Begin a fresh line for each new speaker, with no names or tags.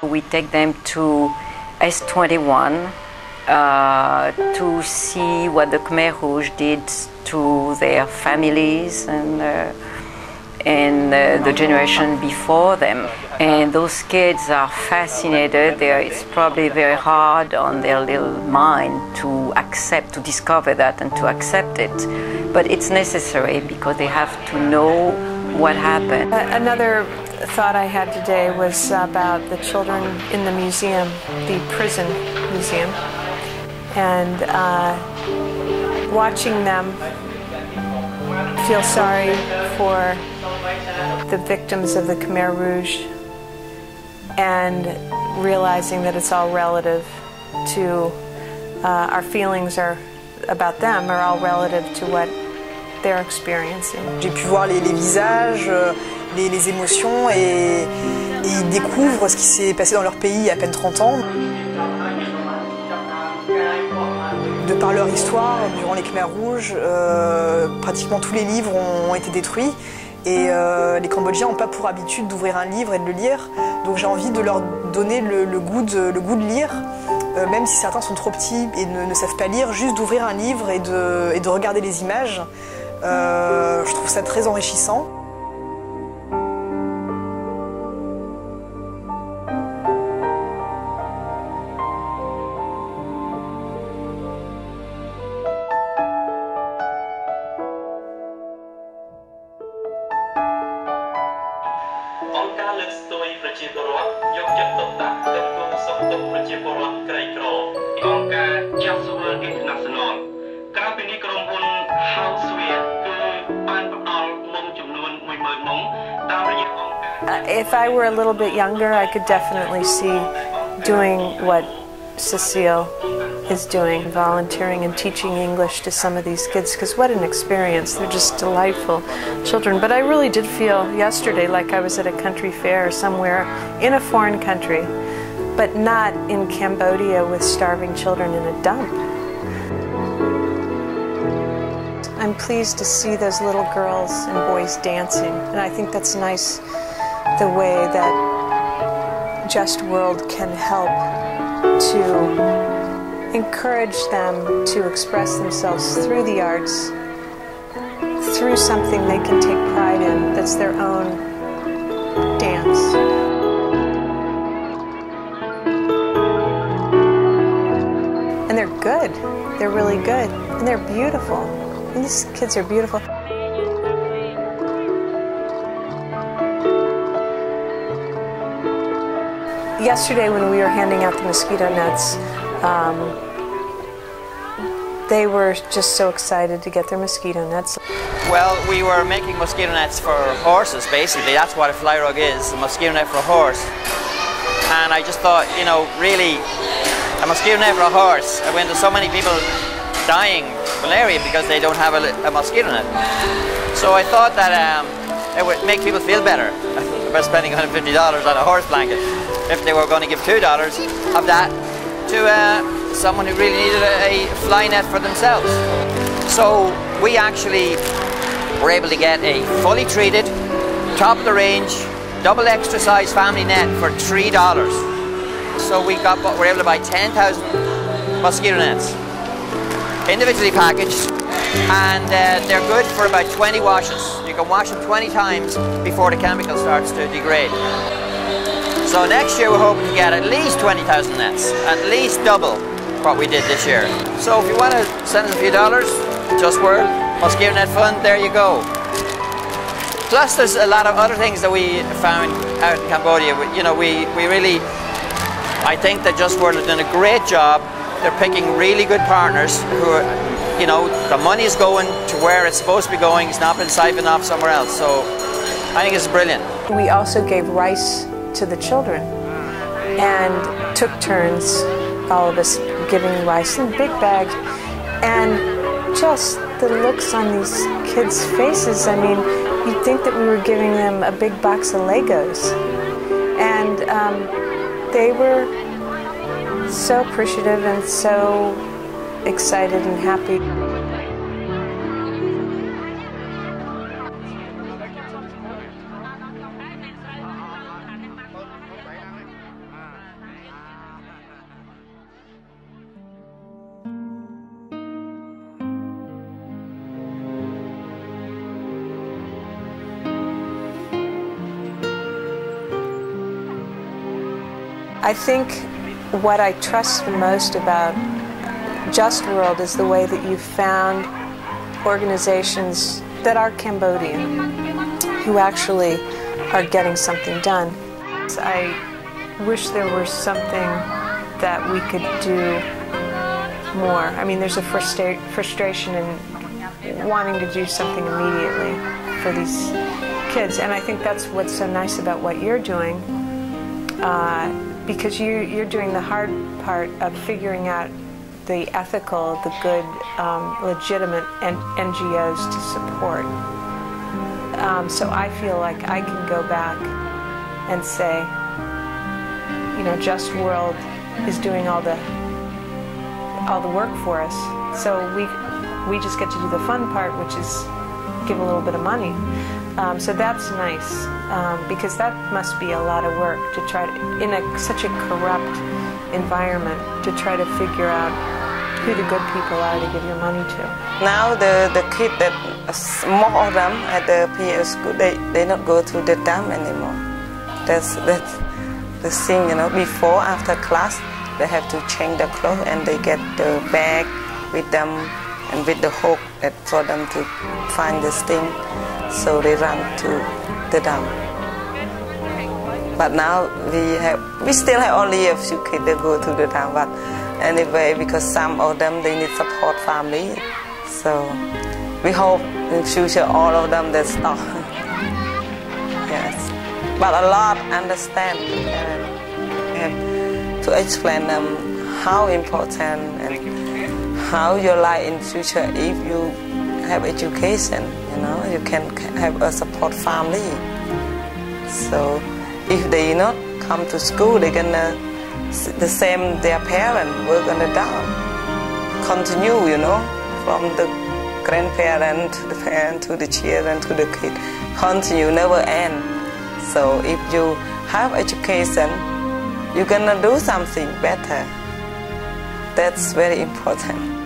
We take them to S21 to see what the Khmer Rouge did to their families and the generation before them. And those kids are fascinated. It's probably very hard on their little mind to accept, to discover that and to accept it. But it's necessary because they have to know what happened.
Another thought I had today was about the children in the museum, the prison museum, and watching them feel sorry for the victims of the Khmer Rouge and realizing that it's all relative to our feelings about them are all relative to what they're experiencing.
J'ai pu voir les visages, les émotions et ils découvrent ce qui s'est passé dans leur pays il y a à peine 30 ans. De par leur histoire, durant les Khmer Rouges, pratiquement tous les livres ont été détruits et les Cambodgiens n'ont pas pour habitude d'ouvrir un livre et de le lire. Donc j'ai envie de leur donner le goût de lire, même si certains sont trop petits et ne savent pas lire, juste d'ouvrir un livre et de regarder les images. Je trouve ça très enrichissant.
JustWorld International ក្រៅពីនេះក្រុមហ៊ុន House Sweet គឺបានផ្ដល់មុំចំនួន 100,000 មុំតាមរយៈអង្គការ
If I were a little bit younger, I could definitely see doing what Cecile is doing, volunteering and teaching English to some of these kids, because what an experience. They're just delightful children. But I really did feel yesterday like I was at a country fair somewhere in a foreign country, but not in Cambodia with starving children in a dump. I'm pleased to see those little girls and boys dancing, and I think that's nice, the way that JustWorld can help to encourage them to express themselves through the arts, through something they can take pride in that's their own dance. And they're good. They're really good. And they're beautiful. And these kids are beautiful. Yesterday when we were handing out the mosquito nets, they were just so excited to get their mosquito nets.
Well, we were making mosquito nets for horses, basically. That's what a fly rug is, a mosquito net for a horse. And I just thought, you know, really, a mosquito net for a horse, when there's so many people dying malaria because they don't have a mosquito net. So I thought that it would make people feel better about spending $150 on a horse blanket if they were going to give $2 of that to someone who really needed a fly net for themselves. So we actually were able to get a fully treated, top of the range, double extra size family net for $3. So we were able to buy 10,000 mosquito nets, individually packaged, and they're good for about 20 washes. You can wash them 20 times before the chemical starts to degrade. So next year we're hoping to get at least 20,000 nets, at least double what we did this year. So if you want to send us a few dollars, JustWorld, Mosquito Net Fund, there you go. Plus there's a lot of other things that we found out in Cambodia. You know, we really, I think that JustWorld has done a great job. They're picking really good partners who are, you know, the money is going to where it's supposed to be going. It's not been siphoned off somewhere else. So I think it's brilliant.
We also gave rice to the children and took turns, all of us giving rice in big bags, and just the looks on these kids' faces. I mean, you'd think that we were giving them a big box of Legos, and they were so appreciative and so excited and happy. I think what I trust the most about JustWorld is the way that you've found organizations that are Cambodian who actually are getting something done. I wish there were something that we could do more. I mean, there's a frustration in wanting to do something immediately for these kids, and I think that's what's so nice about what you're doing, because you're doing the hard part of figuring out the ethical, the good, legitimate NGOs to support. So I feel like I can go back and say, you know, JustWorld is doing all the work for us. So we just get to do the fun part, which is give a little bit of money. So that's nice, because that must be a lot of work to try to, in such a corrupt environment, to try to figure out who the good people are to give your money to.
Now the kids that more of them at the PL school, they not go to the dam anymore. That's the thing, you know. Before, after class, they have to change their clothes and they get the bag with them and with the hook that for them to find this thing. So they run to the dam. But now we still have only a few kids that go to the dam. But anyway, because some of them they need support family, so we hope in future all of them they stop. Yes, but a lot understand and to explain them how important and how your life in future if you have education, you know, you can have a support family. So if they not come to school, they're gonna the same their parents work on the dam. Continue, you know, from the grandparent to the parent to the children to the kid. Continue, never end. So if you have education, you're gonna do something better. That's very important.